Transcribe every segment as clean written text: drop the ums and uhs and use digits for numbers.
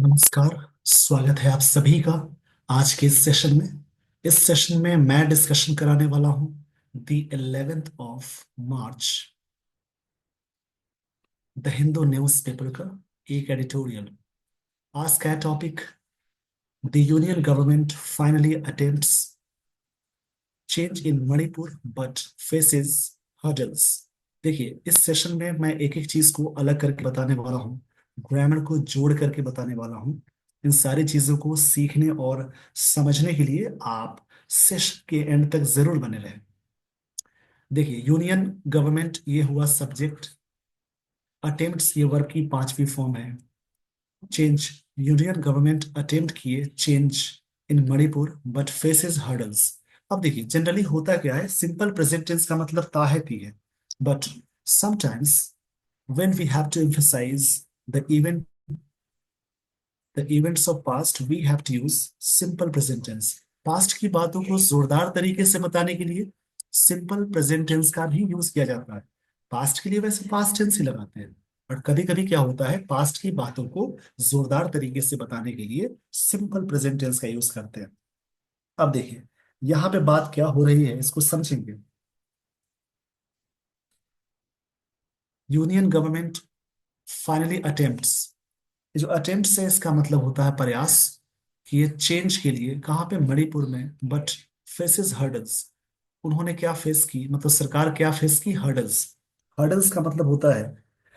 नमस्कार। स्वागत है आप सभी का आज के इस सेशन में। इस सेशन में मैं डिस्कशन कराने वाला हूं the 11th of March the Hindu news paper का एक एडिटोरियल। आज का topic the union government finally attempts change in Manipur but faces hurdles. देखिए, इस सेशन में मैं एक एक चीज को अलग करके बताने वाला हूँ, ग्रामर को जोड़ करके बताने वाला हूँ। इन सारी चीजों को सीखने और समझने के लिए आप सेशन के एंड तक जरूर बने रहें। देखिए, यूनियन गवर्नमेंट ये हुआ सब्जेक्ट, अटेम्प्ट्स ये वर्ब की पांचवी फॉर्म है। चेंज, यूनियन गवर्नमेंट अटेम्प्ट किए change in Manipur but faces hurdles. अब देखिए, जनरली होता क्या है, सिंपल प्रेजेंट टेंस का मतलब ता है थी है, but sometimes when we have to emphasize the events of past, we have to use simple present tense। Past की बातों को जोरदार तरीके से बताने के लिए सिंपल प्रेजेंट टेंस का भी यूज किया जाता है। पास्ट के लिए वैसे पास्ट टेंस ही लगाते हैं, और कभी कभी क्या होता है, पास्ट की बातों को जोरदार तरीके से बताने के लिए सिंपल प्रेजेंट टेंस का यूज करते हैं। अब देखिए, यहाँ पे बात क्या हो रही है इसको समझेंगे। यूनियन गवर्नमेंट फाइनली अटेम्प्ट्स, ये जो अटेम्प्ट है इसका मतलब होता है प्रयास, कि ये चेंज के लिए कहाँ पे, मणिपुर में, बट फेसेस हर्डल्स। उन्होंने क्या फेस की, मतलब सरकार क्या फेस की, हर्डल्स। हर्डल्स का मतलब होता है,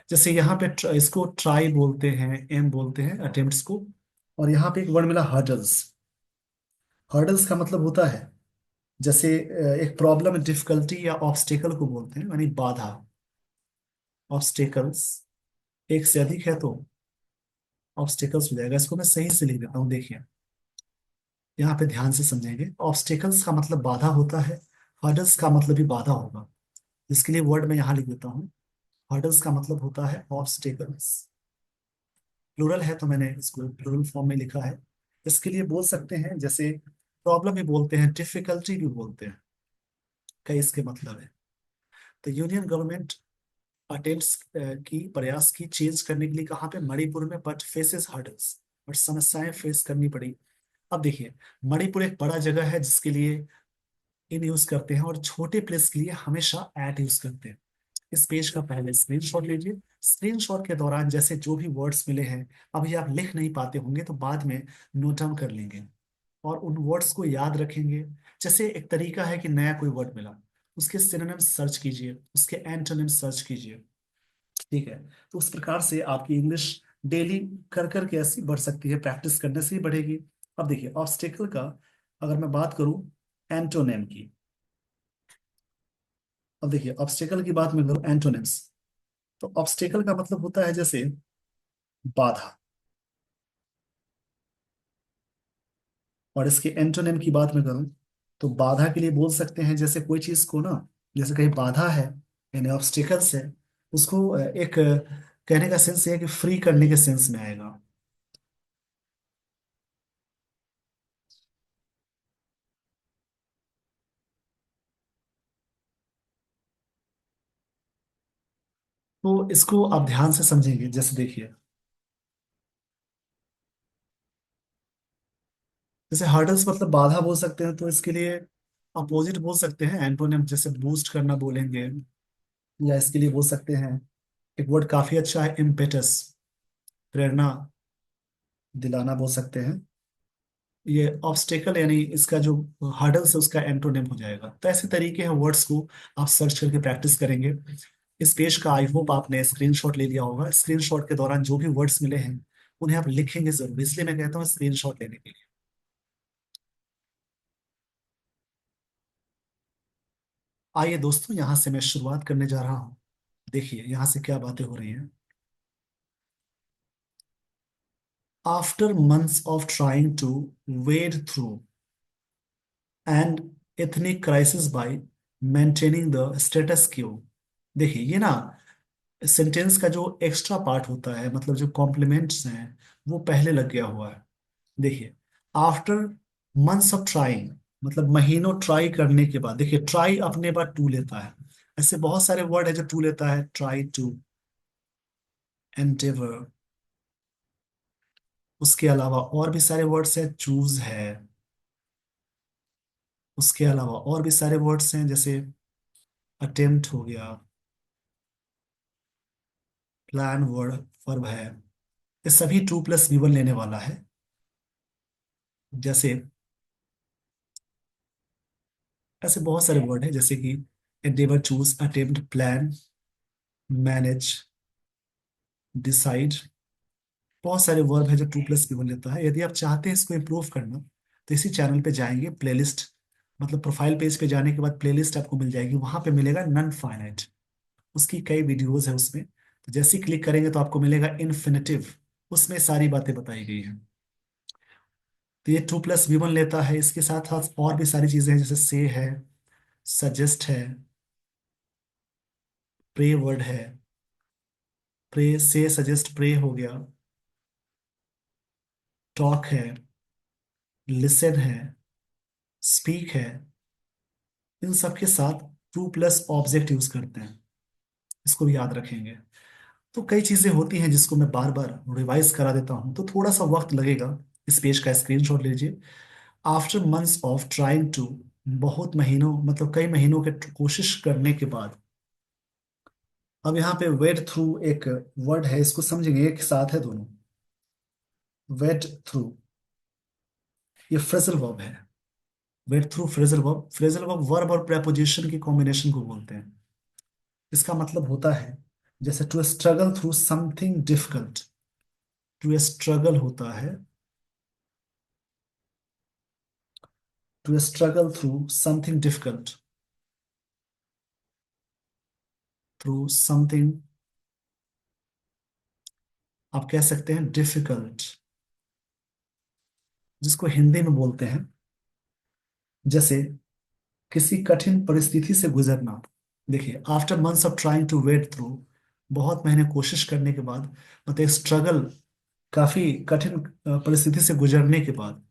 जैसे यहाँ पे इसको ट्राई बोलते हैं, एम बोलते हैं अटेम्प्ट्स को, और यहाँ पे एक वर्ड मिला हर्डल्स। हर्डल्स का मतलब होता है जैसे एक प्रॉब्लम, डिफिकल्टी या ऑब्स्टेकल को बोलते हैं, यानी बाधा। ऑब्स्टेकल्स एक से अधिक है तो ऑब्स्टेकल्स हो जाएगा। इसको मैं सही से लिख देता हूँ, देखिए यहाँ पे ध्यान से समझेंगे। ऑब्स्टेकल्स का मतलब बाधा होता है, हर्डल्स का मतलब भी बाधा होगा। इसके लिए वर्ड मैं यहाँ लिख देता हूँ। हर्डल्स का मतलब होता है ऑब्स्टेकल्स। प्लूरल है तो मैंने इसको प्लूरल फॉर्म में लिखा है। इसके लिए बोल सकते हैं, जैसे प्रॉब्लम भी बोलते हैं, डिफिकल्टी भी बोलते हैं, कई इसके मतलब है। तो यूनियन गवर्नमेंट अटेम्प्ट्स की, प्रयास की चेंज करने के लिए कहाँ पे, मणिपुर में, बट फेसेस हर्डल्स, बट समस्याएं फेस करनी पड़ी। अब देखिए, मणिपुर एक बड़ा जगह है जिसके लिए इन यूज करते हैं, और छोटे प्लेस के लिए हमेशा एट यूज करते हैं। इस पेज का पहले स्क्रीनशॉट लीजिए। स्क्रीनशॉट के दौरान जैसे जो भी वर्ड्स मिले हैं, अभी आप लिख नहीं पाते होंगे तो बाद में नोट डाउन कर लेंगे और उन वर्ड्स को याद रखेंगे। जैसे एक तरीका है कि नया कोई वर्ड मिला, उसके सिनोनिम सर्च कीजिए, उसके एंटोनिम सर्च कीजिए। ठीक है, तो उस प्रकार से आपकी इंग्लिश डेली कर कर के ऐसी बढ़ सकती है, प्रैक्टिस करने से ही बढ़ेगी। अब देखिए, ऑब्स्टेकल का अगर मैं बात करूं एंटोनिम की, अब देखिए ऑब्स्टेकल की बात में करूं एंटोनिम्स, तो ऑब्स्टेकल का मतलब होता है जैसे बाधा, और इसके एंटोनिम की बात में करूं तो बाधा के लिए बोल सकते हैं, जैसे कोई चीज को ना, जैसे कहीं बाधा है यानी ऑब्स्टेकल्स है, उसको एक कहने का सेंस है कि फ्री करने के सेंस में आएगा। तो इसको आप ध्यान से समझेंगे, जैसे देखिए, जैसे हर्डल्स मतलब बाधा बोल सकते हैं, तो इसके लिए अपोजिट बोल सकते हैं एंटोनिम, जैसे बूस्ट करना बोलेंगे, या इसके लिए बोल सकते हैं, एक वर्ड काफी अच्छा है, इम्पेटस, प्रेरणा दिलाना बोल सकते हैं। ये ऑब्स्टेकल यानी इसका जो हर्डल्स है उसका एंटोनिम हो जाएगा। तो ऐसे तरीके हैं, वर्ड्स को आप सर्च करके प्रैक्टिस करेंगे। इस पेज का आई होप आपने स्क्रीनशॉट ले लिया होगा। स्क्रीनशॉट के दौरान जो भी वर्ड्स मिले हैं उन्हें आप लिखेंगे जरूर, इसलिए मैं कहता हूँ स्क्रीनशॉट लेने के लिए। आइए दोस्तों, यहाँ से मैं शुरुआत करने जा रहा हूँ। देखिए यहाँ से क्या बातें हो रही हैं। After months of trying to wade through and ethnic crisis by maintaining the status quo। देखिए ये ना, सेंटेंस का जो एक्स्ट्रा पार्ट होता है, मतलब जो कॉम्प्लीमेंट्स हैं, वो पहले लग गया हुआ है। देखिए, आफ्टर मंथ्स ऑफ ट्राइंग, मतलब महीनों ट्राई करने के बाद। देखिए, ट्राई अपने बाद टू लेता है, ऐसे बहुत सारे वर्ड है जो टू लेता है, ट्राई टू, एंडेवर, उसके अलावा और भी सारे वर्ड्स हैं, चूज है। उसके अलावा और भी सारे वर्ड्स हैं, जैसे अटेम्प्ट हो गया, प्लान वर्ड वर्ब है। ये सभी टू प्लस वी वन लेने वाला है। जैसे ऐसे बहुत सारे वर्ड हैं, जैसे कि Endeavour, choose, attempt, plan, manage, decide. बहुत सारे वर्ब है जो टू प्लस वी वन लेता है। यदि आप चाहते हैं इसको इम्प्रूव करना, तो इसी चैनल पे जाएंगे, प्लेलिस्ट, मतलब प्रोफाइल पेज पे जाने के बाद प्लेलिस्ट आपको मिल जाएगी, वहां पे मिलेगा नन फाइनाइट। उसकी कई वीडियोस है उसमें। तो जैसे ही क्लिक करेंगे तो आपको मिलेगा इन्फिनिटिव, उसमें सारी बातें बताई गई हैं। तो ये टू प्लस वी वन लेता है। इसके साथ साथ और भी सारी चीजें हैं, जैसे से है, सजेस्ट है, प्रे वर्ड है, प्रे से सजेस्ट प्रे हो गया, टॉक है, लिसन है, स्पीक है। इन सब के साथ टू प्लस ऑब्जेक्ट यूज करते हैं, इसको भी याद रखेंगे। तो कई चीजें होती हैं जिसको मैं बार बार रिवाइज करा देता हूं, तो थोड़ा सा वक्त लगेगा। इस पेज का स्क्रीनशॉट लीजिए। After months of trying to, बहुत महीनों, मतलब कई महीनों के कोशिश करने के बाद। अब यहाँ पे वेड थ्रू एक वर्ड है, इसको समझेंगे, एक साथ है दोनों। वेड थ्रू, ये फ्रेजल वर्ब है। Wade through phrasal verb. Phrasal verb verb और प्रेपोजिशन की कॉम्बिनेशन को बोलते हैं। इसका मतलब होता है, जैसे to struggle through something difficult. To struggle होता है, to struggle through something difficult, through something, आप कह सकते हैं डिफिकल्ट, जिसको हिंदी में बोलते हैं, जैसे किसी कठिन परिस्थिति से गुजरना। देखिए, after months of trying to wade through, बहुत महीने कोशिश करने के बाद, मतलब स्ट्रगल, काफी कठिन परिस्थिति से गुजरने के बाद,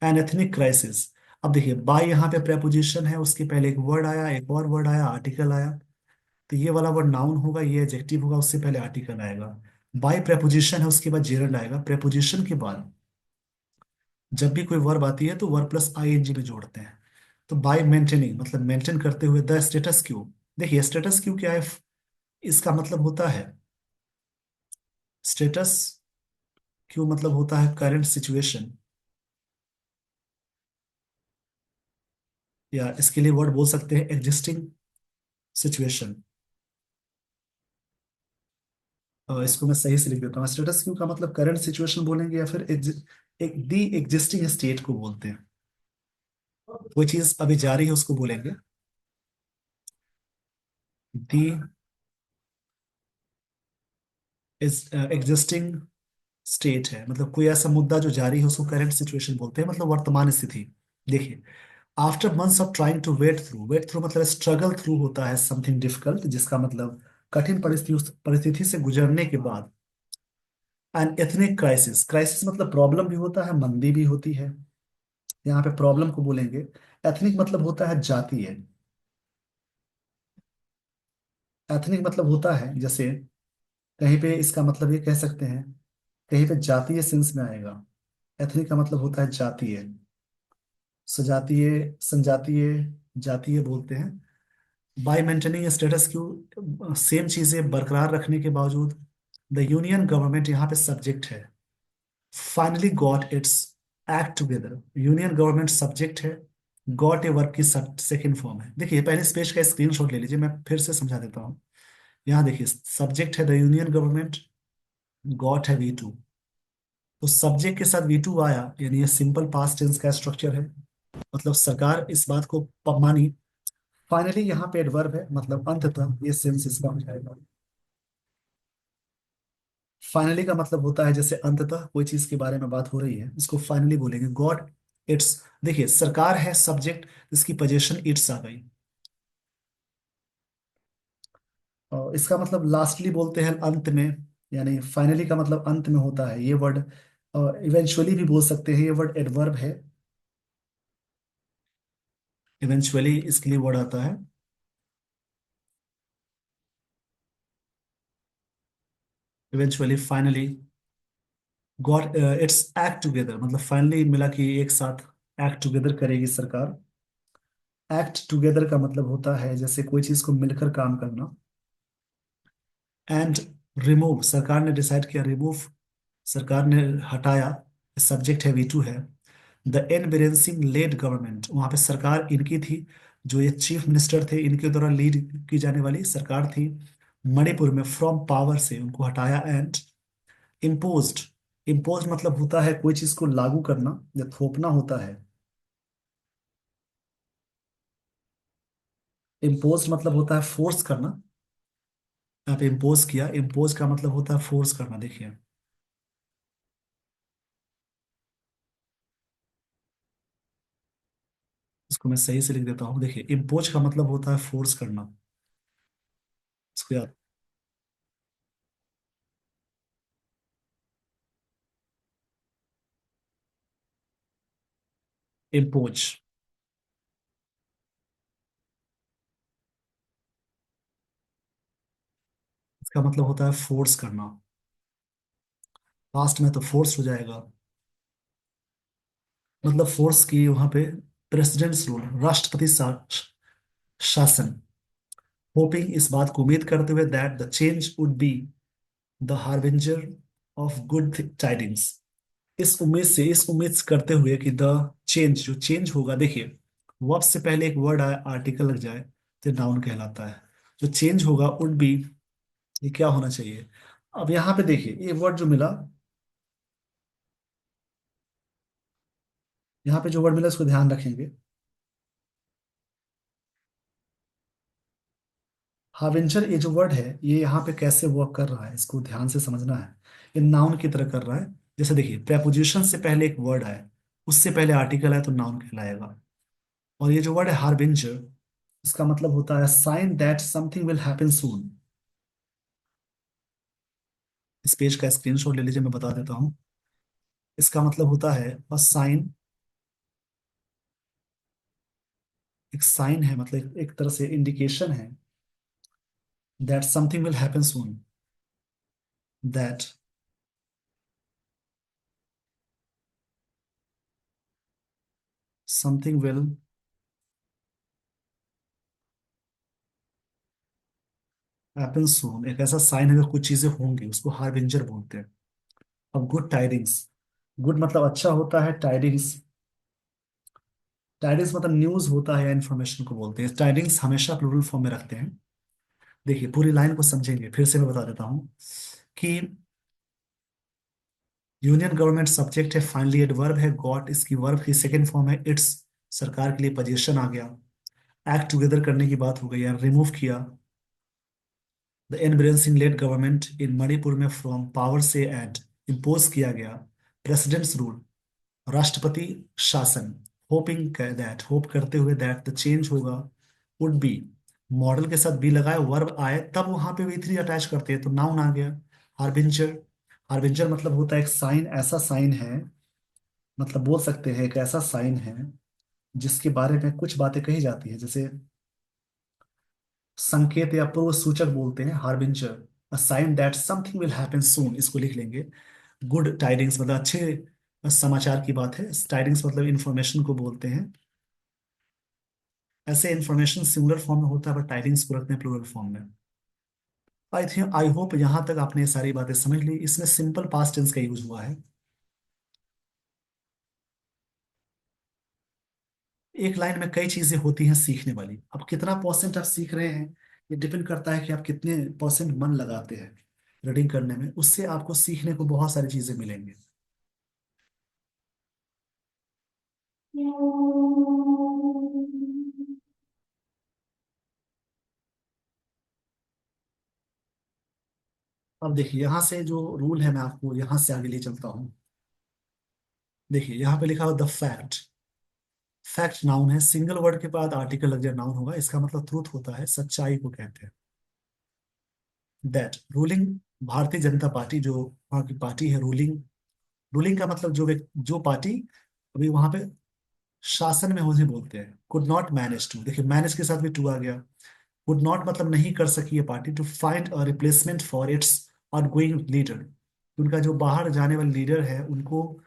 एन एथनिक क्राइसिस। अब देखिए, बाय यहाँ पे प्रेपोजिशन है, उसके पहले एक वर्ड आया, एक और वर्ड आया, आर्टिकल आया। तो ये वाला वर्ड नाउन होगा, ये एडजेक्टिव होगा, उससे पहले आर्टिकल आएगा। बाय प्रेपोजिशन है, उसके बाद जेरंड आएगा। प्रेपोजिशन के बाद जब भी कोई वर्ब आती है तो वर्ब प्लस आईएनजी में जोड़ते हैं। तो बाय मेंटेनिंग, मतलब मेंटेन करते हुए, द स्टेटस क्यू। देखिए, स्टेटस क्यू क्या है? इसका मतलब होता है, स्टेटस क्यू मतलब होता है करंट सिचुएशन, या इसके लिए वर्ड बोल सकते हैं एग्जिस्टिंग सिचुएशन। इसको मैं सही से लिख देता हूँ। स्टेटस क्यू का मतलब करंट सिचुएशन बोलेंगे, या फिर एक दी एग्जिस्टिंग स्टेट को बोलते हैं। कोई चीज अभी जारी है उसको बोलेंगे दी इज एग्जिस्टिंग स्टेट है। मतलब कोई ऐसा मुद्दा जो जारी है उसको करंट सिचुएशन बोलते हैं, मतलब वर्तमान स्थिति। देखिए, after months of trying to wade through, wade through मतलब स्ट्रगल थ्रू होता है समथिंग डिफिकल्ट, जिसका मतलब कठिन परिस्थिति परिस्थिति से गुजरने के बाद। एन एथनिक क्राइसिस, क्राइसिस मतलब प्रॉब्लम भी होता है, मंदी भी होती है। यहाँ पे प्रॉब्लम को बोलेंगे। एथनिक मतलब होता है जातीय। एथनिक मतलब होता है, जैसे कहीं पे इसका मतलब ये कह सकते हैं, कहीं पे जातीय सेंस में आएगा। एथनिक का मतलब होता है जातीय, सजातीय, संजातीय, जातीय बोलते हैं। Bye maintaining status Q, same चीजें बरकरार रखने के बावजूद। द यूनियन गवर्नमेंट यहाँ पे सब्जेक्ट है, finally got its act together. Union government subject है, गॉट ए वर्क की सेकंड फॉर्म है। देखिए, पहले इस पेज का स्क्रीनशॉट ले लीजिए, मैं फिर से समझा देता हूँ। यहाँ देखिए, सब्जेक्ट है द यूनियन गवर्नमेंट, गॉट है वी टू। तो सब्जेक्ट के साथ वी टू आया, यानी ये सिंपल पास्ट टेंस का स्ट्रक्चर है, मतलब सरकार इस बात को मानी। फाइनली यहाँ पे एडवर्ब है, मतलब अंततः ये सेंस इसका हो जाएगा। फाइनली का मतलब होता है, जैसे अंततः कोई चीज के बारे में बात हो रही है, इसको फाइनली बोलेंगे गॉड इट्स। देखिए, सरकार है सब्जेक्ट, इसकी पोजीशन इट्स आ गई। और इसका मतलब लास्टली बोलते हैं अंत में, यानी फाइनली का मतलब अंत में होता है ये वर्ड। इवेंचुअली भी बोल सकते हैं, ये वर्ड एडवर्ब है। इवेंचुअली इसके लिए वर्ड आता है, eventually, finally. Got its act together, मतलब फाइनली मिला कि एक साथ एक्ट टुगेदर करेगी सरकार। एक्ट टुगेदर का मतलब होता है जैसे कोई चीज को मिलकर काम करना। एंड रिमूव, सरकार ने डिसाइड किया, रिमूव सरकार ने हटाया, सब्जेक्ट है V2 है। द एनबेरेंसिंग लेड गवर्नमेंट, वहां पे सरकार इनकी थी, जो ये चीफ मिनिस्टर थे इनके द्वारा लीड की जाने वाली सरकार थी। मणिपुर में फ्रॉम पावर से उनको हटाया। एंड इम्पोज्ड, इम्पोज मतलब होता है कोई चीज को लागू करना या थोपना होता है। इम्पोज मतलब होता है फोर्स करना। यहाँ पे इम्पोज किया, इम्पोज का मतलब होता है फोर्स करना। देखिए, इसको मैं सही से लिख देता हूँ। देखिए, इम्पोज का मतलब होता है फोर्स करना। इसको याद, इम्पोज, इसका मतलब होता है फोर्स करना। पास्ट में तो फोर्स हो जाएगा, मतलब फोर्स की वहां पे। प्रेसिडेंट्स रूल, राष्ट्रपति शासन। होपिंग, इस बात को उम्मीद करते हुए, that the change would be the harbinger of good tidings. इस उम्मीद से करते हुए कि द चेंज, जो चेंज होगा, देखिए वर्ब से पहले एक वर्ड आए, आर्टिकल लग जाए तो नाउन कहलाता है। जो चेंज होगा वुड बी, ये क्या होना चाहिए। अब यहाँ पे देखिए ये वर्ड जो मिला, यहाँ पे जो वर्ड मिला इसको ध्यान रखेंगे। हार्बिंजर, ये जो वर्ड है ये यहाँ पे कैसे वर्क कर रहा है इसको ध्यान से समझना है। ये नाउन की तरह कर रहा है। जैसे देखिए, प्रेपोजिशन से पहले एक वर्ड आए, उससे पहले आर्टिकल है तो नाउन कहलाएगा। और ये जो वर्ड है हार्बिंजर, इसका मतलब होता है sign that something will happen soon. इस पेज का स्क्रीनशॉट ले लीजिए, मैं बता देता हूँ। इसका मतलब होता है और साइन, एक साइन है, मतलब एक तरह से इंडिकेशन है, that something will happen soon. That something will happen soon, एक ऐसा साइन है, अगर कुछ चीजें होंगी उसको हार्बिंजर बोलते हैं। अब गुड टाइडिंग्स, गुड मतलब अच्छा होता है, टाइडिंग्स, टाइडिंग्स मतलब न्यूज होता है या इन्फॉर्मेशन को बोलते हैं। टाइडिंग्स हमेशा प्लूरल फॉर्म में रखते हैं। देखिए पूरी लाइन को समझेंगे, फिर से मैं बता देता हूँ कि यूनियन गवर्नमेंट सब्जेक्ट है, फाइनली एडवर्ब है गॉट, इसकी वर्ब की सेकंड फॉर्म है इट्स, सरकार के लिए पोजीशन आ गया। एक्ट टुगेदर करने की बात हो गई यार, रिमूव किया। The embracing led government in Manipur में फ्रॉम पावर से एंड इम्पोज किया गया प्रेसिडेंट्स रूल, राष्ट्रपति शासन। होपिंग दैट, होप करते हुए दैट द चेंज होगा, वुड बी, मॉडल के साथ बी लगाए, वर्ब आए तब वहां पे V3 अटैच करते हैं तो नाउन आ गया। हार्बिंजर, हार्बिंजर मतलब होता है एक साइन, ऐसा साइन है, मतलब बोल सकते हैं एक ऐसा साइन है जिसके बारे में कुछ बातें कही जाती है, जैसे संकेत या पूर्व सूचक बोलते हैं harbinger. A sign that something will happen soon, इसको लिख लेंगे। गुड टाइडिंग्स मतलब अच्छे समाचार की बात है, टाइडिंग्स मतलब इंफॉर्मेशन को बोलते हैं। ऐसे इंफॉर्मेशन सिंगुलर फॉर्म में होता है पर टाइडिंग्स को रखते हैं प्लूरल फॉर्म में। आई होप यहाँ तक आपने ये सारी बातें समझ ली। इसमें सिंपल पास्ट टेंस का यूज हुआ है। एक लाइन में कई चीजें होती हैं सीखने वाली, अब कितना परसेंट आप सीख रहे हैं ये डिपेंड करता है कि आप कितने परसेंट मन लगाते हैं रीडिंग करने में, उससे आपको सीखने को बहुत सारी चीजें मिलेंगी। अब देखिए यहाँ से जो रूल है मैं आपको यहाँ से आगे ले चलता हूँ। देखिए यहाँ पे लिखा हुआ द फैक्ट, फैक्ट नाउन है, सिंगल वर्ड के बाद आर्टिकल लग जाए नाउन होगा, इसका मतलब ट्रूथ होता है, सच्चाई को कहते हैं। That ruling, Bharatiya Janata party जो वहाँ की पार्टी है, रूलिंग, रूलिंग का मतलब जो पार्टी अभी वहां पे शासन में उन्हें बोलते हैं। कुड नॉट मैनेज टू, देखिए मैनेज के साथ भी टू आ गया। कुड नॉट मतलब नहीं कर सकी ये party, to find a replacement for its outgoing leader, उनका जो बाहर जाने वाले लीडर है उनको,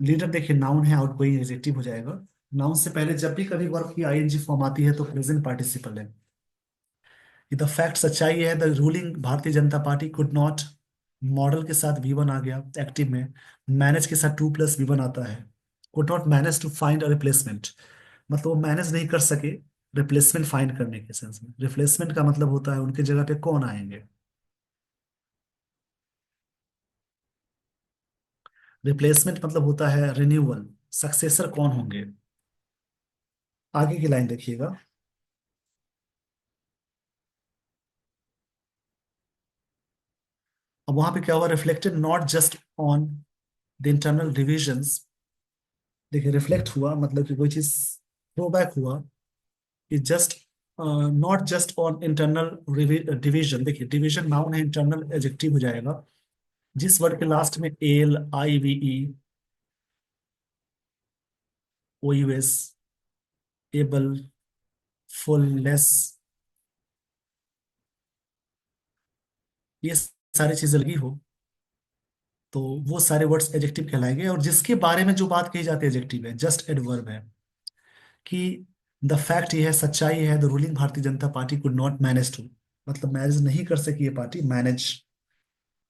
लीडर देखिए नाउन है, आउटगोइंग एडजेक्टिव हो जाएगा। नाउन से पहले जब भी कभी वर्ब की आईएनजी फॉर्म आती है तो प्रेजेंट पार्टिसिपल है। द फैक्ट सच्चाई है, the ruling Bharatiya Janata party could not, model के साथ वी वन आ गया एक्टिव में, मैनेज के साथ टू प्लस वी वन आता है, could not manage to find a replacement, मतलब वो मैनेज नहीं कर सके रिप्लेसमेंट फाइंड करने के सेंस में। रिप्लेसमेंट का मतलब होता है उनके जगह पे कौन आएंगे। रिप्लेसमेंट मतलब होता है रिन्यूअल, सक्सेसर कौन होंगे। आगे की लाइन देखिएगा। अब वहां पे क्या हुआ, reflected not just on the internal divisions. देखिए रिफ्लेक्ट हुआ मतलब कि कोई चीज थ्रोबैक हुआ, कि just not just on internal division. देखिए डिवीजन नाउन है, इंटरनल एडजेक्टिव हो जाएगा। जिस वर्ड के लास्ट में L I V E O U S, able, ful, less, ये सारी चीजें लगी हो तो वो सारे वर्ड्स एडजेक्टिव कहलाएंगे। और जिसके बारे में जो बात कही जाती है एडजेक्टिव है, जस्ट एडवर्ब है। कि द फैक्ट ये है, सच्चाई है, the ruling Bharatiya Janata party could not manage to, मतलब मैनेज नहीं कर सकी ये पार्टी, मैनेज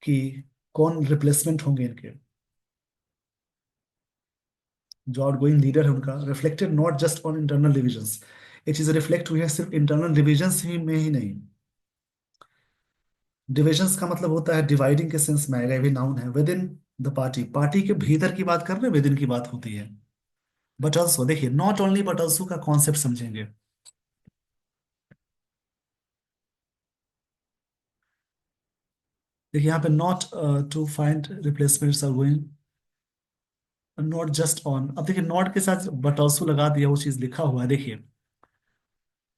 कि कौन रिप्लेसमेंट होंगे इनके, जो आउटगोइंग लीडर है उनका। Reflected not just on internal divisions, ये चीज रिफ्लेक्ट हुई है सिर्फ इंटरनल डिविजन्स ही में ही नहीं। डिविजन्स का मतलब होता है डिवाइडिंग के सेंस में आएगा, ये भी नाउन है। With in the party, party के भीतर की बात कर रहे हैं, विद इन की बात होती है। बट ऑल्सो देखिए, नॉट ओनली बट ऑल्सो का कॉन्सेप्ट समझेंगे। देखिए यहाँ पे not to find replacements are going, not just on. अब देखिए नॉट के साथ बट ऑल्सो लगा दिया, वो चीज लिखा हुआ है, देखिए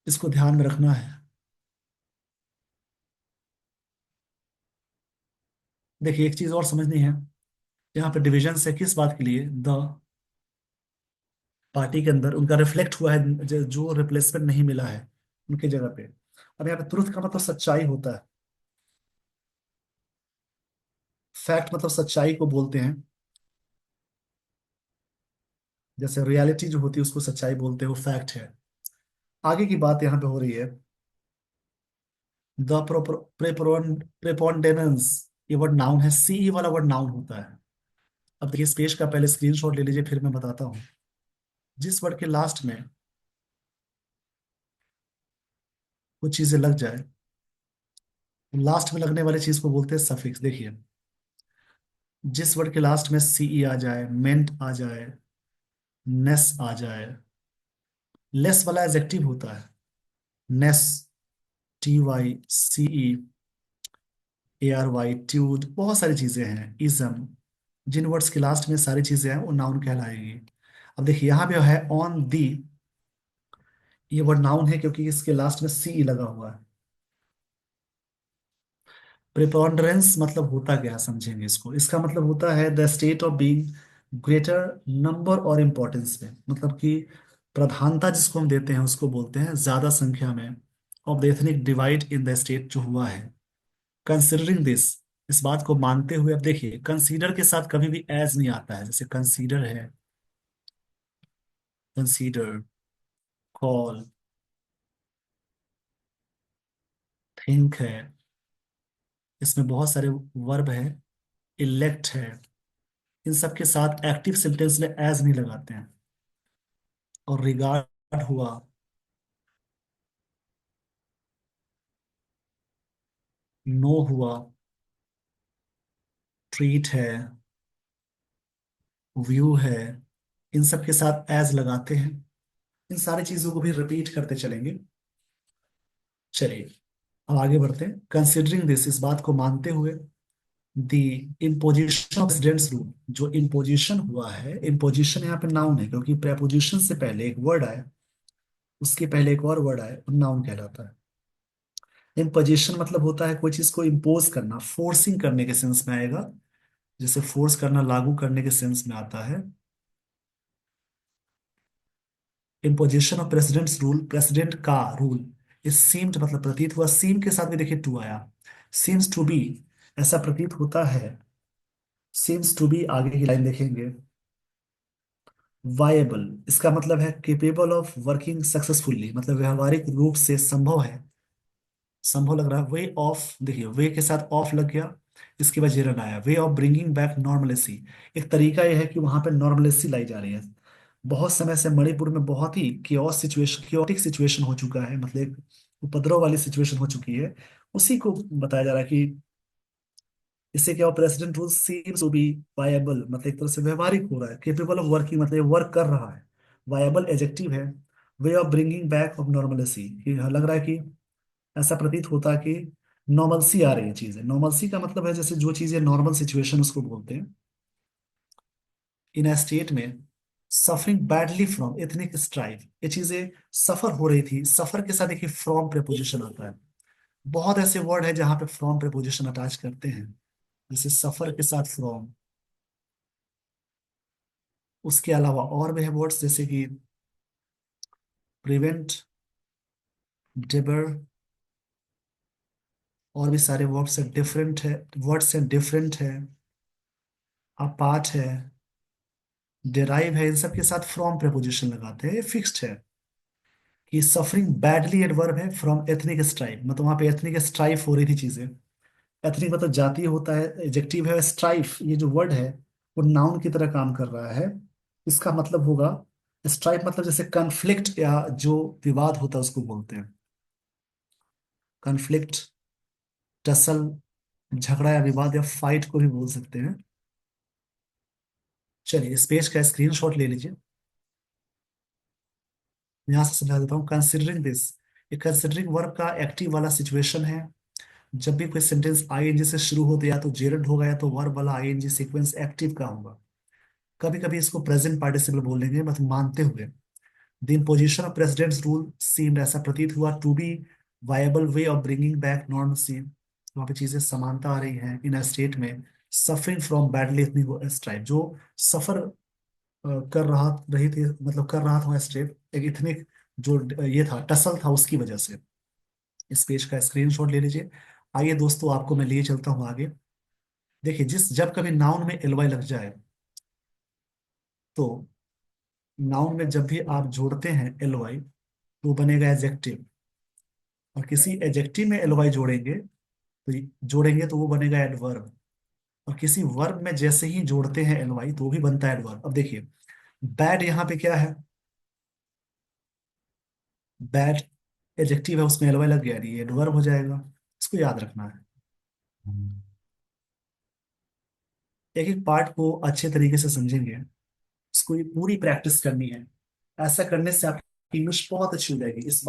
इसको ध्यान में रखना है। देखिए एक चीज और समझनी है, यहाँ पे डिविजन से किस बात के लिए, द पार्टी के अंदर उनका रिफ्लेक्ट हुआ है, जो रिप्लेसमेंट नहीं मिला है उनके जगह पे। अब यहाँ पे ट्रुथ का मतलब सच्चाई होता है, फैक्ट मतलब सच्चाई को बोलते हैं। जैसे रियलिटी जो होती है उसको सच्चाई बोलते हैं, वो फैक्ट है। आगे की बात यहाँ पे हो रही है, द प्रेपोंडेरेंस, ये वर्ड नाउन है, सीई वाला वर्ड नाउन होता है। अब देखिए इस पेज का पहले स्क्रीनशॉट ले लीजिए, फिर मैं बताता हूँ। जिस वर्ड के लास्ट में कुछ चीजें लग जाए, लास्ट में लगने वाली चीज को बोलते हैं सफिक्स। देखिए जिस वर्ड के लास्ट में सीई आ जाए, मेंट आ जाए, नेस आ जाए, लेस वाला एडजेक्टिव होता है, ness, T Y C E A R Y, tude, बहुत सारी चीजें हैं, इजम, जिन वर्ड्स के लास्ट में सारी चीजें हैं वो नाउन कहलाएगी। अब देखिए यहाँ पे है ऑन दी, ये वर्ड नाउन है क्योंकि इसके लास्ट में सी लगा हुआ है। प्रिपॉन्डरेंस मतलब होता क्या है, समझेंगे इसको। इसका मतलब होता है the state of being greater number और इम्पोर्टेंस में, मतलब कि प्रधानता जिसको हम देते हैं उसको बोलते हैं ज्यादा संख्या में, of the ethnic divide in the state जो हुआ है। कंसिडरिंग दिस, इस बात को मानते हुए। अब देखिए कंसीडर के साथ कभी भी एज नहीं आता है, जैसे कंसीडर है, कंसीडर, कॉल, थिंक है, इसमें बहुत सारे वर्ब है, इलेक्ट है, इन सब के साथ एक्टिव सेंटेंस में एज नहीं लगाते हैं। और रिगार्ड हुआ, नो हुआ, ट्रीट है, व्यू है, इन सब के साथ एज लगाते हैं। इन सारी चीजों को भी रिपीट करते चलेंगे। चलिए अब आगे बढ़ते हैं। कंसिडरिंग दिस, इस बात को मानते हुए, the imposition of president's rule, जो इम्पोजिशन हुआ है, इम्पोजिशन यहाँ पे नाउन है क्योंकि प्रेपोजिशन से पहले एक वर्ड आया, उसके पहले एक और वर्ड आया, नाउन कहलाता है। इम्पोजिशन मतलब होता है कोई चीज को इम्पोज करना, फोर्सिंग करने के सेंस में आएगा। जैसे फोर्स करना, लागू करने के सेंस में आता है। Imposition of president's rule, president का रूल। इस सीम्ड मतलब प्रतीत हुआ, सीम के साथ भी देखिए टू आया, सीम्स टू बी, ऐसा प्रतीत होता है सीम्स टू बी, आगे की लाइन देखेंगे, वायबल इसका मतलब है केपेबल ऑफ वर्किंग सक्सेसफुली, मतलब व्यवहारिक रूप से संभव है, संभव लग रहा है। वे ऑफ, देखिए वे के साथ ऑफ लग गया, इसके बाद जेरन आया। वे ऑफ ब्रिंगिंग बैक नॉर्मलेसी, एक तरीका यह है कि वहां पे नॉर्मलेसी लाई जा रही है। बहुत समय से मणिपुर में बहुत ही कियोस सिचुएशन, कियोटिक सिचुएशन हो चुका है, मतलब एक उपद्रव वाली सिचुएशन हो चुकी है। उसी को बताया जा रहा है कि इससे क्या, president rule seems to be viable, मतलब एक तरह से व्यवहारिक हो रहा है। केपेबल ऑफ वर्किंग मतलब वर्क कर रहा है, वायबल एडजेक्टिव है। Way of bringing back of normalcy, कि लग रहा है कि ऐसा प्रतीत होता है कि नॉर्मलसी आ रही है चीजें। नॉर्मलसी का मतलब है जैसे जो चीजें नॉर्मल सिचुएशन उसको बोलते हैं। इन अ स्टेट में suffering badly from ethnic strive, ये चीजें सफर हो रही थी। सफर के साथ देखिए फ्रॉम प्रेपोजिशन आता है। बहुत ऐसे वर्ड है जहां पे फ्रॉम प्रेपोजिशन अटैच करते हैं, जैसे सफर के साथ फ्रॉम। उसके अलावा और भी है वर्ड्स जैसे कि प्रिवेंट, डिबर, और भी सारे वर्ड्स है, डिफरेंट है, वर्ड्स है, डिफरेंट है, अपार्ट है, डिराइव है। इन सब के साथ फ्रॉम प्रेपोजिशन लगाते हैं, ये फिक्स्ड है। कि सफरिंग बैडली एडवर्ब है फ्रॉम एथनिक स्ट्राइफ, मतलब वहां पे एथनिक स्ट्राइफ हो रही थी चीजें। एथनिक मतलब जातीय होता है, एडजेक्टिव है। स्ट्राइफ ये जो वर्ड है वो नाउन की तरह काम कर रहा है। इसका मतलब होगा, स्ट्राइफ मतलब जैसे कन्फ्लिक्ट या जो विवाद होता है उसको बोलते हैं। कन्फ्लिक्ट, टसल, झगड़ा या विवाद या फाइट को भी बोल सकते हैं। चलिए इस पेज का स्क्रीनशॉट ले लीजिए, यहाँ से समझा देता हूँ। कंसिडरिंग दिस, ये कंसिडरिंग वर्ब का एक्टिव वाला सिचुएशन है। जब भी कोई सेंटेंस आईएनजी से शुरू हो तो या तो जेरंड होगा या तो वर्ब वाला आईएनजी सीक्वेंस एक्टिव का होगा। कभी कभी इसको प्रेजेंट पार्टिसिपल बोल देंगे, बस मानते हुए। The imposition of president's rule seemed, ऐसा प्रतीत हुआ, to be viable way of bringing back normalcy, वहाँ पे चीजें समानता आ रही हैं। इन अ स्टेट में suffering from badly ethnic strife, जो सफर कर रहा रही थी, मतलब कर रहा था स्टेट एक इथनिक जो ये था, टसल था, उसकी वजह से। इस पेज का स्क्रीनशॉट ले लीजिए। आइए दोस्तों, आपको मैं लिए चलता हूँ आगे। देखिए जिस जब कभी नाउन में एलवाई लग जाए, तो नाउन में जब भी आप जोड़ते हैं एलवाई तो वो बनेगा एडजेक्टिव। और किसी एडजेक्टिव में एलवाई जोड़ेंगे तो जोड़ेंगे तो वो बनेगा एडवर्ब। और किसी वर्ब में जैसे ही जोड़ते हैं एलवाई तो वो भी बनता है एडवर्ब। अब देखिए बैड यहाँ पे क्या है, बैड एडजेक्टिव है, उसमें एलवाई लग गया, ये एडवर्ब हो जाएगा। इसको याद रखना है। एक एक पार्ट को अच्छे तरीके से समझेंगे, इसको ये पूरी प्रैक्टिस करनी है। ऐसा करने से आपकी इंग्लिश बहुत अच्छी हो जाएगी। इस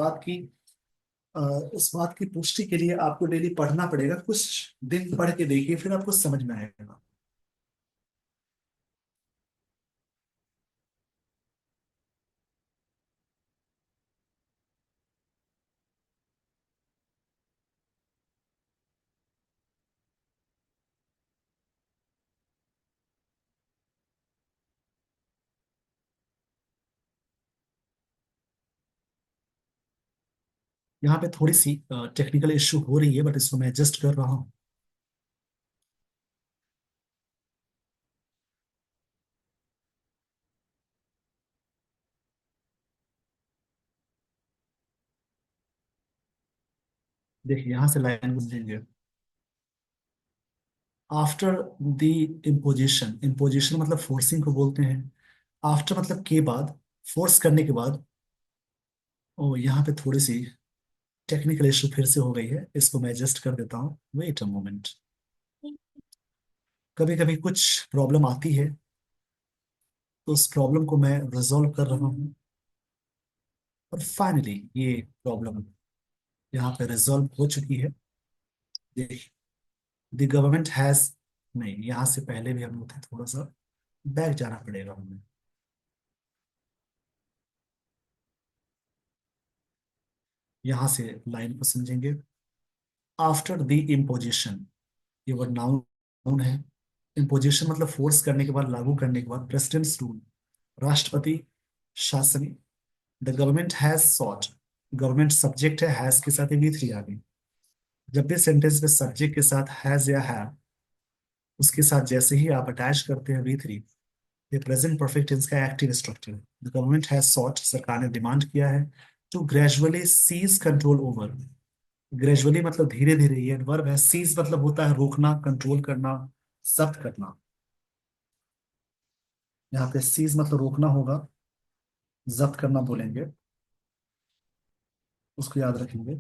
बात की पुष्टि के लिए आपको डेली पढ़ना पड़ेगा। कुछ दिन पढ़ के देखिए, फिर आपको समझ में आएगा। यहाँ पे थोड़ी सी टेक्निकल इश्यू हो रही है, बट इसको मैं एडजस्ट कर रहा हूँ। देखिए यहाँ से लाइन बुझेंगे, आफ्टर द इम्पोजिशन, इम्पोजिशन मतलब फोर्सिंग को बोलते हैं। आफ्टर मतलब के बाद, फोर्स करने के बाद। ओ यहाँ पे थोड़ी सी टेक्निकल इशू फिर से हो गई है, इसको मैं एडजस्ट कर देता हूँ, वेट अ मोमेंट। कभी कभी कुछ प्रॉब्लम आती है, तो उस प्रॉब्लम को मैं रिजॉल्व कर रहा हूँ। और फाइनली ये प्रॉब्लम यहाँ पे रिजॉल्व हो चुकी है। द गवर्नमेंट हैज, नहीं यहाँ से पहले भी हम लोग थे, थोड़ा सा बैक जाना पड़ेगा हमें। यहाँ से लाइन को समझेंगे। आफ्टर द इम्पोजिशन, ये वर्ड नाउन है। इम्पोजिशन मतलब फोर्स करने के बाद, लागू करने के बाद। प्रेसिडेंट्स रूल, राष्ट्रपति शासन। The government has short, government subject है, हैज के साथ वी थ्री आ गई। जब भी सेंटेंस में सब्जेक्ट के साथ हैज या है उसके साथ जैसे ही आप अटैच करते हैं V3, ये प्रेजेंट परफेक्ट टेंस का एक्टिव स्ट्रक्चर है। द गवर्नमेंट हैज सॉट, सरकार ने डिमांड किया है, to gradually cease control over. Gradually मतलब धीरे धीरे, ये वर्ब है। सीज मतलब होता है रोकना, कंट्रोल करना, जब्त करना। यहाँ पे सीज मतलब रोकना होगा, जब्त करना बोलेंगे, उसको याद रखेंगे।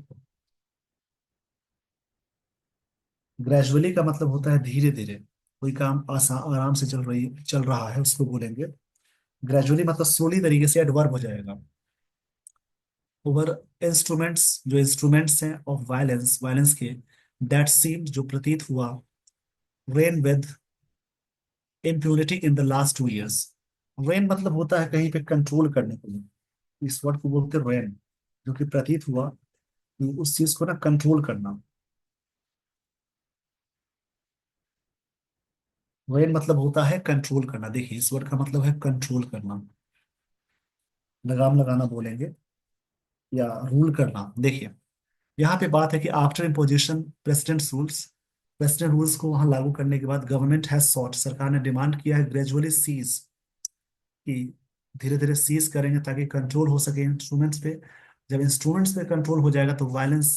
ग्रेजुअली का मतलब होता है धीरे धीरे, कोई काम आसान आराम से चल रहा है उसको बोलेंगे। ग्रेजुअली मतलब स्लोली तरीके से एडवर्ब हो जाएगा। ओवर इंस्ट्रूमेंट्स, जो इंस्ट्रूमेंट्स हैं ऑफ वायलेंस, वायलेंस के, दैट सीम्ड जो प्रतीत हुआ, rain with impunity in the last 2 years। Rain मतलब होता है कहीं पे कंट्रोल करने के लिए, इस वर्ड को बोलते हैं रेन, जो कि प्रतीत हुआ कि उस चीज को ना कंट्रोल करना। रेन मतलब होता है कंट्रोल करना। देखिए इस वर्ड का मतलब है कंट्रोल करना, लगाम लगाना बोलेंगे, या रूल करना। देखिए यहाँ पे बात है कि आफ्टर इम्पोजिशन प्रेसिडेंट रूल्स को वहां लागू करने के बाद, गवर्नमेंट हैज सॉट, सरकार ने डिमांड किया है, ग्रेजुअली सीज, कि धीरे धीरे सीज करेंगे ताकि कंट्रोल हो सके इंस्ट्रूमेंट्स पे। जब इंस्ट्रूमेंट्स पे कंट्रोल हो जाएगा तो वायलेंस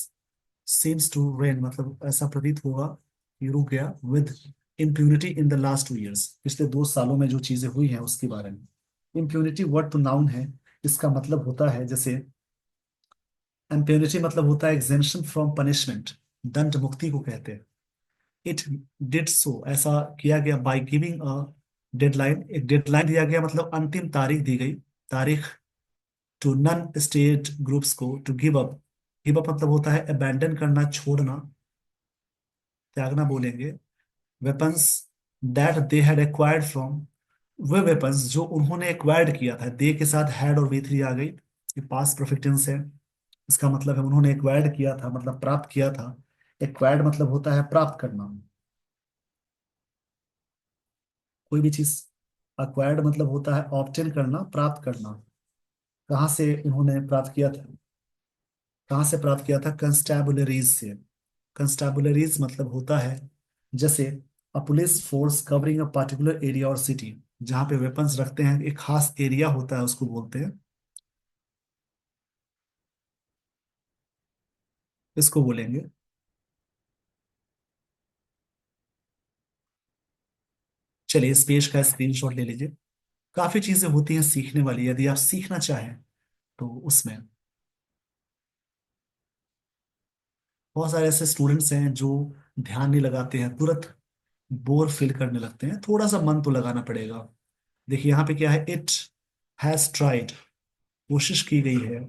सीम्स टू रेन, मतलब ऐसा प्रतीत होगा कि रुक गया, with impunity in the last 2 years, पिछले 2 सालों में जो चीजें हुई हैं उसके बारे में। इम्प्यूनिटी वर्ड तो नाउन है, इसका मतलब होता है जैसे, इम्प्यूनिटी मतलब होता है एग्जेम्पशन फ्रॉम पनिशमेंट, दंड मुक्ति को कहते हैं। इट डिड सो, ऐसा किया गया, बाय गिविंग अ डेडलाइन, एक डेडलाइन दिया गया मतलब अंतिम तारीख दी गई, तारीख, टू नन स्टेट ग्रुप्स को, to give up. Give up मतलब होता है अबैंडन करना, छोड़ना, त्यागना बोलेंगे। Weapons that they had acquired from, वे वेपन्स जो उन्होंने एक्वायर्ड किया था, दे के साथ हैड और V3 आ गई, ये पास्ट परफेक्ट टेंस है। इसका मतलब है उन्होंने एक्वायर्ड किया था, मतलब प्राप्त किया था। एक्वायर्ड मतलब होता है प्राप्त करना, कोई भी चीज। अक्वायर्ड मतलब होता है ऑब्टेन करना, प्राप्त करना। कहाँ से उन्होंने प्राप्त किया था? कहाँ से प्राप्त किया था? कंस्टेबुलरीज से। कंस्टेबुलरीज मतलब होता है जैसे अ police force covering a particular area और सिटी, जहाँ पे वेपन्स रखते हैं, एक खास एरिया होता है उसको बोलते हैं, इसको बोलेंगे। चलिए इस पेज का स्क्रीनशॉट ले लीजिए। काफी चीजें होती हैं सीखने वाली, यदि आप सीखना चाहें तो उसमें बहुत सारे ऐसे स्टूडेंट्स हैं जो ध्यान नहीं लगाते हैं, तुरंत बोर फील करने लगते हैं, थोड़ा सा मन तो लगाना पड़ेगा। देखिए यहाँ पे क्या है, इट हैज ट्राइड, कोशिश की गई है,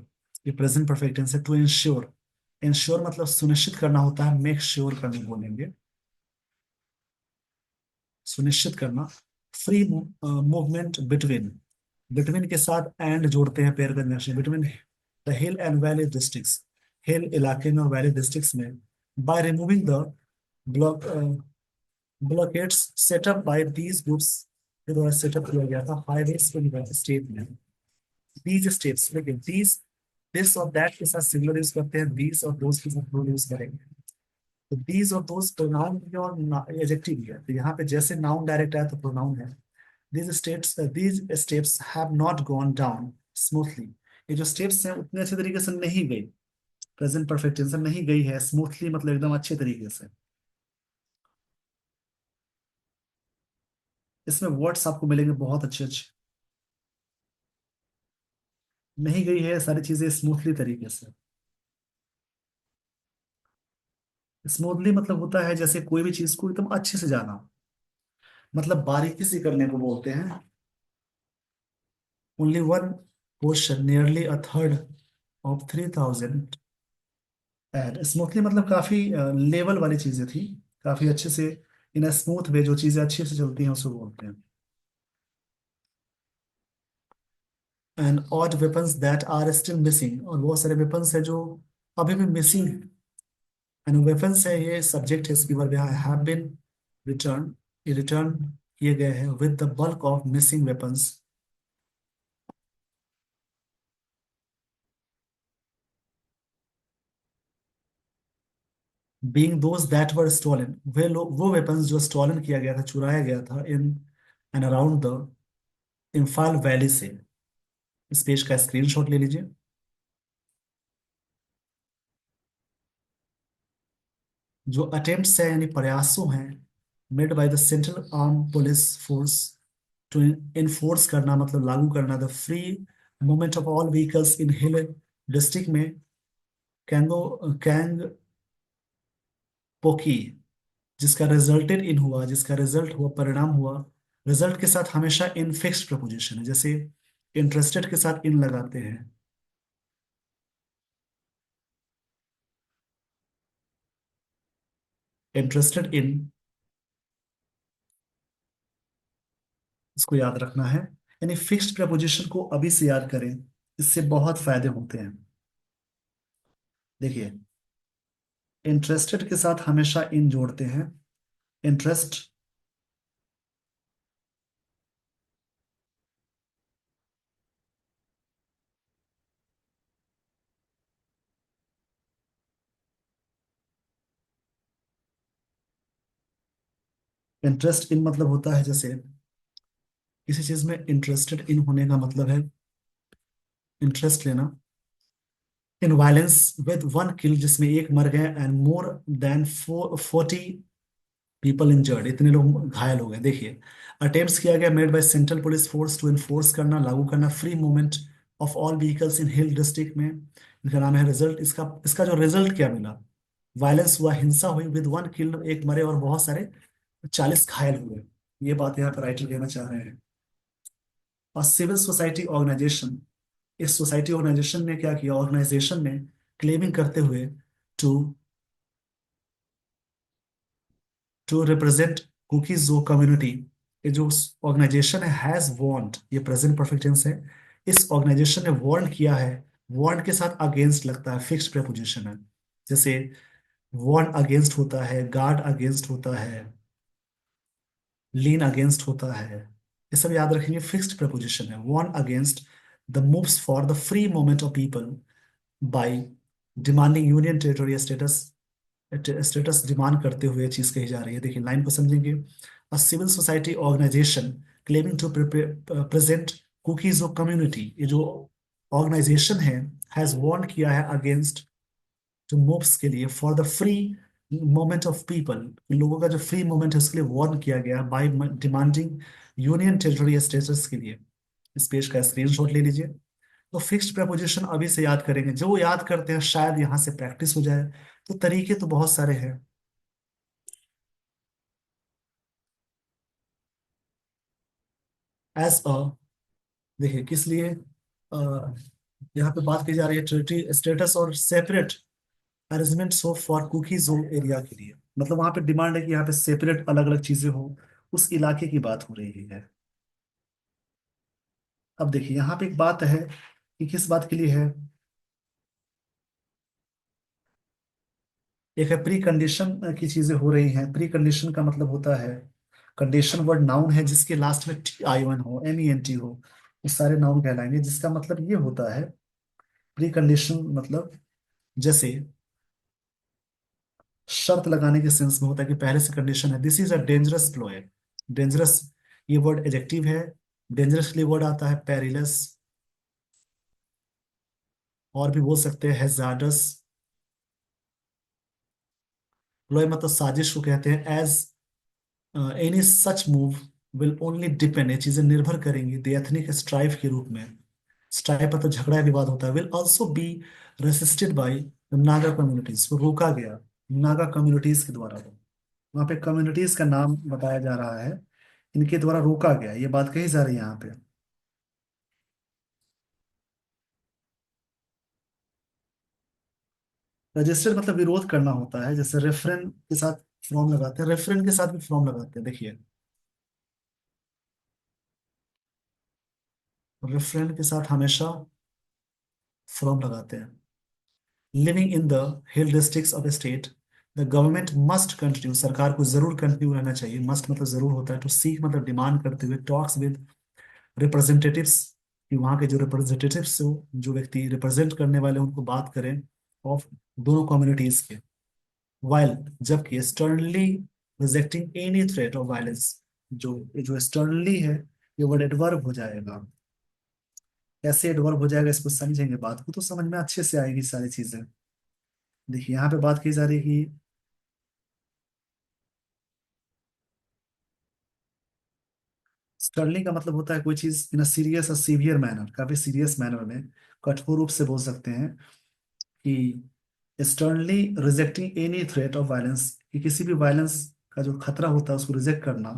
ये प्रेजेंट परफेक्ट टेंस है। टू इंश्योर, इंश्योर मतलब सुनिश्चित करना होता है, मेक श्योर करने बोलेंगे, सुनिश्चित करना। फ्री मूवमेंट बिटवीन, बिटवीन के साथ एंड जोड़ते हैं, pair conjunction, between the hill and valley districts, hill इलाके में और वैली डिस्ट्रिक्ट्स में। By removing the block blockades set up by these groups के द्वारा सेटअप किया गया था, हाईवेज के स्टेट में। दीज स्टेप्स, लेकिन दीज, दिस और दैट के साथ सिमिलर यूज करते हैं, दीज और दोज के साथ प्लूरल यूज करेंगे। तो दीज और दोज प्रोनाउन भी है और एडजेक्टिव भी है, तो यहाँ पे जैसे नाउन डायरेक्ट आया तो प्रोनाउन है। these steps have not gone down smoothly, ये जो स्टेप्स हैं उतने अच्छे तरीके से नहीं गई, प्रेजेंट परफेक्ट टेंस में नहीं गई है स्मूथली, मतलब एकदम अच्छे तरीके से। इसमें वर्ड्स आपको मिलेंगे बहुत अच्छे अच्छे। नहीं गई है सारी चीजें स्मूथली तरीके से। स्मूथली मतलब होता है जैसे कोई भी चीज को एकदम अच्छे से जाना, मतलब बारीकी से करने को बोलते हैं। Only one question, nearly a third of 3000, and smoothly मतलब काफी लेवल वाली चीजें थी, काफी अच्छे से, इन स्मूथ वे, जो चीजें अच्छे से चलती हैं उसको बोलते हैं। And odd weapons that are still missing, और बहुत सारे वेपन्स है जो अभी भी मिसिंग है। एंड वेपन्स है, ये सब्जेक्ट है इसकी, वर्ब यहाँ हैव बीन रिटर्न, ये रिटर्न किए गए हैं, with the bulk of missing weapons. Being those that were stolen, वे लोग वो वेपन्स जो स्टोलन किया गया था, चुराया गया था in and around the Imphal valley से। इस पेज का स्क्रीनशॉट ले लीजिए। जो अटेम्प्ट्स है यानी प्रयासों हैं made by the central arm police force to enforce करना मतलब लागू करना the free movement of all vehicles in hill district में कैंगो कैंग पोकी, जिसका रिजल्ट हुआ परिणाम हुआ। रिजल्ट के साथ हमेशा इन फिक्स्ड प्रपोजिशन है, जैसे इंटरेस्टेड के साथ इन लगाते हैं। इंटरेस्टेड इन, इसको याद रखना है। यानी फिक्स्ड प्रपोजिशन को अभी से याद करें, इससे बहुत फायदे होते हैं। देखिए, इंटरेस्टेड के साथ हमेशा इन जोड़ते हैं। इंटरेस्ट, इंटरेस्ट इन मतलब होता है जैसे किसी चीज में इंटरेस्टेड इन होने का मतलब है इंटरेस्ट लेना। In violence with one kill, जिसमें एक मर गए, and more than 40 people injured, इतने लोग घायल हो गए। देखिए, अटेम्प्ट्स किया गया made by central police force to enforce करना लागू करना free movement of all vehicles in hill district में। इनका नाम है रिजल्ट। इसका इसका जो रिजल्ट क्या मिला, वायलेंस हुआ, हिंसा हुई, विद वन किल, एक मरे और बहुत सारे 40 घायल हुए। ये बात यहाँ पर राइटर कहना चाह रहे हैं। और सिविल सोसाइटी ऑर्गेनाइजेशन, इस सोसाइटी ऑर्गेनाइजेशन ने क्या किया, ऑर्गेनाइजेशन ने क्लेमिंग करते हुए टू टू रिप्रेजेंट कुकीज जो कम्युनिटी, ये जो ऑर्गेनाइजेशन है हैज वार्नड, ये प्रेजेंट परफेक्ट टेंस है। इस ऑर्गेनाइजेशन ने वार्न किया है। वार्न के साथ अगेंस्ट लगता है, फिक्स्ड प्रेपोजिशन है। जैसे वार्न अगेंस्ट होता है, गार्ड अगेंस्ट होता है, लीन अगेंस्ट होता है। ये सब याद रखेंगे, फिक्स्ड प्रेपोजिशन है। Warn against the moves for the free movement of people by demanding union territorial status, status demand करते हुए चीज कही जा रही है। देखिए लाइन को समझेंगे। A civil society organisation claiming to present Kukis of community, ये जो ऑर्गेनाइजेशन है हैज वार्न किया है अगेंस्ट जो मूव्स के लिए for the free movement of people, लोगों का जो फ्री मूवमेंट है उसके लिए वार्न किया गया है by demanding union territorial status के लिए। इस पेज का स्क्रीनशॉट ले लीजिए। तो फिक्स्ड प्रपोजिशन अभी से याद करेंगे, जो याद करते हैं शायद यहाँ से प्रैक्टिस हो जाए। तो तरीके तो बहुत सारे हैं। एज अ, देखिए किस लिए यहाँ पे बात की जा रही है, टेरिटरी स्टेटस और सेपरेट अरेंजमेंट हो फॉर कुकी जोन एरिया के लिए, मतलब वहां पे डिमांड है कि यहाँ पे सेपरेट अलग अलग चीजें हो, उस इलाके की बात हो रही है। अब देखिए यहाँ पे एक बात है कि किस बात के लिए है। एक है प्री कंडीशन की चीजें हो रही हैं। प्री कंडीशन का मतलब होता है, कंडीशन वर्ड नाउन है जिसके लास्ट में TION हो, MENT हो, ये सारे नाउन कहलाएंगे। जिसका मतलब ये होता है, प्री कंडीशन मतलब जैसे शर्त लगाने के सेंस में होता है कि पहले से कंडीशन है, this is a dangerous ploy. Dangerous, ये वर्ड एडजेक्टिव है। डेंजरसली वर्ड आता है पेरिलस, और भी बोल सकते हैं हैजार्डस। प्लॉय मतलब साजिश को कहते हैं। As any such move will only depend, ये चीजें निर्भर करेंगी द एथनिक स्ट्राइफ के रूप में। स्ट्राइफ मतलब झगड़ा या विवाद होता है। Will also be resisted by Naga communities, को रोका गया नागा कम्युनिटीज के द्वारा। वहां पे कम्युनिटीज का नाम बताया जा रहा है, इनके द्वारा रोका गया, ये बात कही जा रही है यहाँ पे। रजिस्टर मतलब विरोध करना होता है, जैसे रेफरेन के साथ फ्रॉम लगाते हैं, रेफरेन के साथ भी फ्रॉम लगाते हैं। देखिए रेफरेन के साथ हमेशा फ्रॉम लगाते हैं। Living in the hill districts of state, the government must continue, सरकार को जरूर कंटिन्यू रहना चाहिए। मस्ट मतलब जरूर होता है। टू सीक मतलब डिमांड करते हुए, टॉक्स विद रिप्रेजेंटेटिव्स, कि वहाँ के जो रिप्रेजेंटेटिव्स हो, जो व्यक्ति रिप्रेजेंट करने वाले उनको बात करें ऑफ दोनों कम्युनिटीज के। वाइल, जबकि sternly rejecting any threat of violence, जो जो स्टर्नली है, ये वर्ड एडवर्ब हो जाएगा। कैसे एडवर्ब हो जाएगा इसको समझेंगे, बात को तो समझ में अच्छे से आएगी सारी चीजें। देखिए यहाँ पे बात की जा रही है कि स्टर्नली का मतलब होता है कोई चीज इन अ सीरियस और सीवियर मैनर, काफी सीरियस मैनर में, कठोर रूप से बोल सकते हैं कि sternly rejecting any threat of violence, कि किसी भी वायलेंस का जो खतरा होता है उसको रिजेक्ट करना।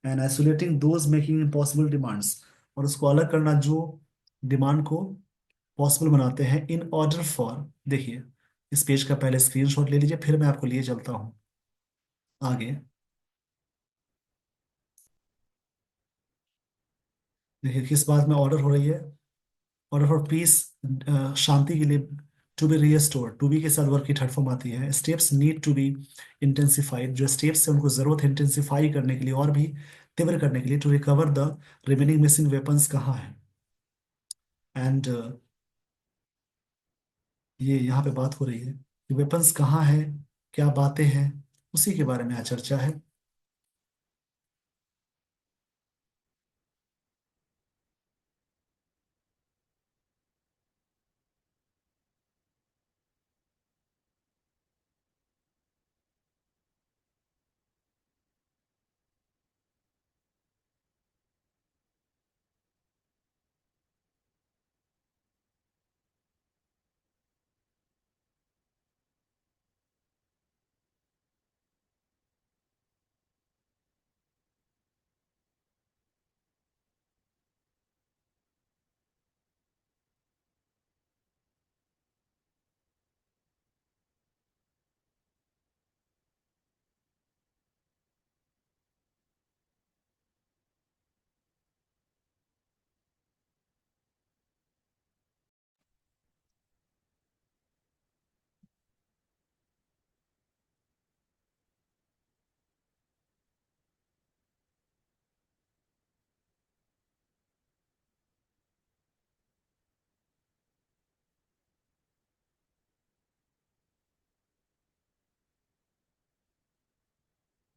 And isolating those making impossible demands, और उसको अलग करना जो डिमांड को पॉसिबल बनाते हैं, इन ऑर्डर फॉर। देखिए इस पेज का पहले स्क्रीनशॉट ले लीजिए, फिर मैं आपको लिए चलता हूँ आगे। देखिए किस बात में ऑर्डर हो रही है, ऑर्डर फॉर पीस, शांति के लिए। To be restored, to be के साथ वर्क की थर्ड फॉर्म आती है। Steps need to be intensified, जो स्टेप्स है उनको जरूरत है इंटेंसिफाई करने के लिए, और भी तीव्र करने के लिए। To recover the remaining missing weapons कहाँ है, एंड ये यहाँ पे बात हो रही है कि वेपन्स कहाँ है, क्या बातें हैं, उसी के बारे में यहाँ चर्चा है।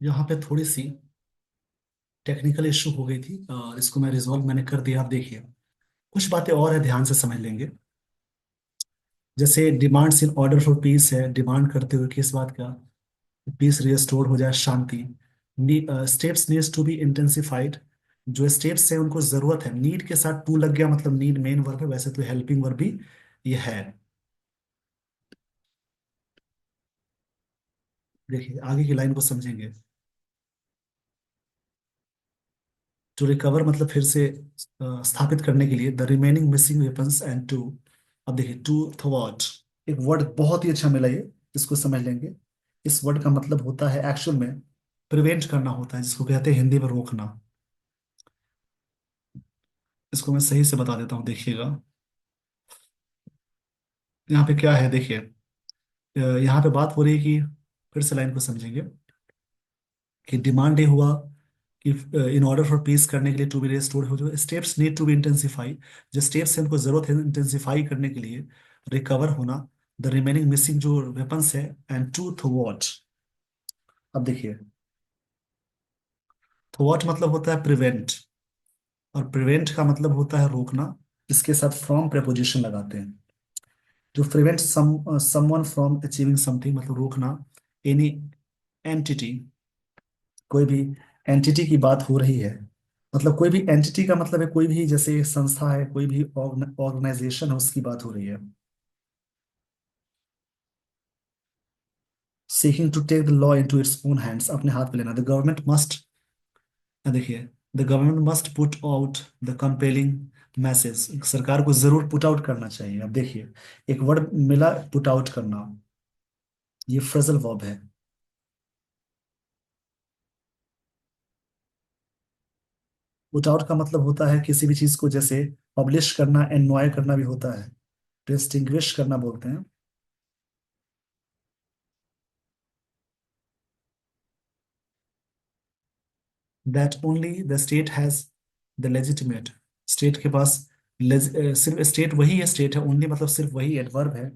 यहाँ पे थोड़ी सी टेक्निकल इशू हो गई थी, और इसको मैं रिजॉल्व मैंने कर दिया। आप देखिए कुछ बातें और है, ध्यान से समझ लेंगे। जैसे demands in order for peace है, डिमांड करते हुए किस बात का, पीस रिस्टोर हो जाए, शांति। Steps needs to be intensified, जो स्टेप्स है उनको जरूरत है, नीड के साथ टू लग गया मतलब नीड मेन वर्ब है, वैसे तो हेल्पिंग वर्ब भी ये है। देखिए आगे की लाइन को समझेंगे। टू रिकवर मतलब फिर से स्थापित करने के लिए, the remaining missing weapons and to. अब देखिए टू थॉट, एक वर्ड बहुत ही अच्छा मिला ये, इसको समझ लेंगे। इस वर्ड का मतलब होता है एक्चुअल में प्रिवेंट करना होता है, जिसको कहते हैं हिंदी में रोकना। इसको मैं सही से बता देता हूँ, देखिएगा यहाँ पे क्या है। देखिए यहाँ पे बात हो रही है कि, फिर से लाइन को समझेंगे, कि डिमांड ये हुआ कि इन ऑर्डर फॉर पीस करने के लिए, टू बी रेस्टोर्ड हो, जो steps need to be intensify, जो स्टेप्स है उनको जरूरत है इंटेंसिफाई करने के लिए, रिकवर होना, द रिमेनिंग मिसिंग जो वेपन्स है, एंड टू थॉट। अब देखिए थॉट मतलब होता है प्रिवेंट, और प्रिवेंट का मतलब होता है रोकना। इसके साथ फ्रॉम प्रेपोजिशन लगाते हैं, जो prevent someone from achieving something, मतलब रोकना। एनी एंटिटी, कोई भी एंटिटी की बात हो रही है, मतलब कोई भी एंटिटी का मतलब है कोई भी, जैसे संस्था है, कोई भी ऑर्गेनाइजेशन है, उसकी बात हो रही है। Seeking to take the law into its own hands, अपने हाथ में लेना। द गवर्नमेंट मस्ट, देखिए the government must put out the compelling message, सरकार को जरूर पुट आउट करना चाहिए। अब देखिए एक वर्ड मिला, पुट आउट करना, ये फ्रेजल वर्ब है। पुट आउट का मतलब होता है किसी भी चीज को, जैसे पब्लिश करना, एनवाय करना भी होता है, डिस्टिंग्विश करना बोलते हैं। That only the state has the legitimate, state के पास सिर्फ स्टेट वही है, स्टेट है ओनली मतलब सिर्फ वही एडवर्ब है।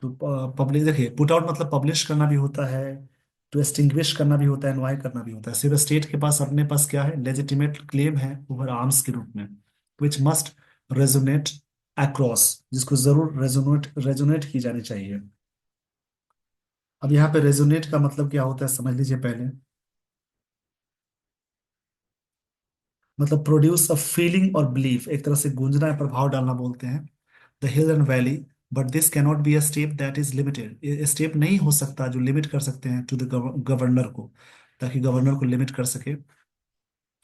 तो पब्लिश देखिए, पुट आउट मतलब पब्लिश करना भी होता है, टू एक्सटिंग्विश करना भी होता है, एनवाय करना भी होता है। सिर्फ स्टेट के पास अपने पास क्या है, लेजिटिमेट क्लेम है ओवर आर्म्स के रूप में, विच मस्ट रेजोनेट अक्रॉस, जिसको जरूर रेजोनेट की जानी चाहिए। अब यहाँ पे रेजोनेट का मतलब क्या होता है समझ लीजिए पहले। मतलब प्रोड्यूस अ फीलिंग और बिलीफ, एक तरह से गूंजना या प्रभाव डालना बोलते हैं। The hill and valley, but this cannot be a step that is limited, ये स्टेप नहीं हो सकता जो लिमिट कर सकते हैं टू द गवर्नर को, ताकि गवर्नर को लिमिट कर सके।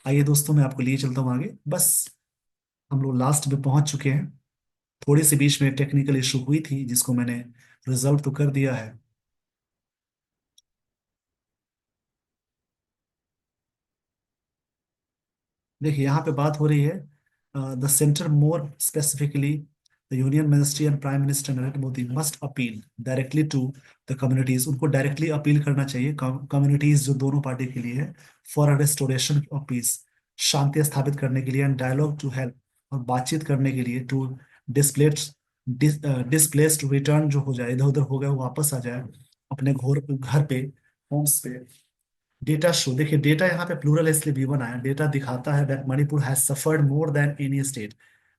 आइए दोस्तों, मैं आपको लिए चलता हूँ आगे। बस हम लोग लास्ट में पहुंच चुके हैं। थोड़ी सी बीच में टेक्निकल इशू हुई थी जिसको मैंने रिजल्व तो कर दिया है। देखिए यहाँ पे बात हो रही है the centre, more specifically the union ministry and prime minister Narendra Modi must appeal directly to the communities, उनको डायरेक्टली अपील करना चाहिए कम्युनिटीज जो दोनों पार्टी के लिए है, फॉर रेस्टोरेशन ऑफ पीस, शांति स्थापित करने के लिए, एंड डायलॉग टू हेल्प, और बातचीत करने के लिए, टू डिस्प्लेस डिस्प्लेस्ड रिटर्न, जो हो जाए इधर उधर हो गए वो वापस आ जाए अपने घर घर पे, होम्स पे। डेटा शो, देखिए डेटा यहाँ पे प्लूरल है इसलिए वी वन आया। डेटा दिखाता है that Manipur has suffered more than any state,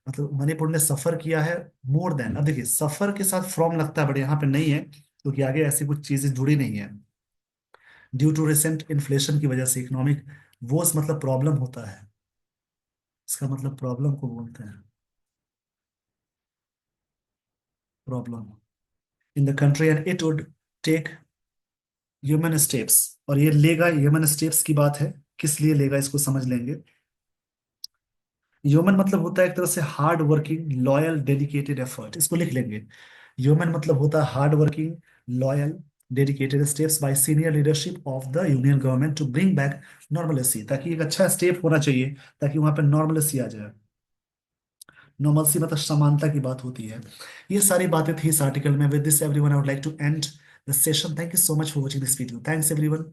मतलब मणिपुर ने सफर किया है मोर देन। अब देखिए सफर के साथ फ्रॉम लगता है बट यहाँ पे नहीं है, क्योंकि आगे ऐसी कुछ चीजें जुड़ी नहीं है। ड्यू टू रिसेंट इन्फ्लेशन की वजह से इकोनॉमिक वोस मतलब प्रॉब्लम होता है, इसका मतलब प्रॉब्लम को बोलते हैं, problem in the country, and it would take human steps, और ये लेगा ह्यूमन स्टेप्स की बात है। किस लिए लेगा इसको समझ लेंगे। ह्यूमन मतलब होता है एक तरह से hard working loyal dedicated effort, इसको लिख लेंगे। ह्यूमन मतलब होता है hard working loyal dedicated steps by senior leadership of the union government to bring back normalcy, ताकि एक अच्छा स्टेप होना चाहिए ताकि वहां पे नॉर्मलेसी आ जाए। नॉर्मलसी मतलब समानता की बात होती है। ये सारी बातें थी इस आर्टिकल में। With this everyone I would like to end the session. Thank you so much for watching this video. Thanks everyone.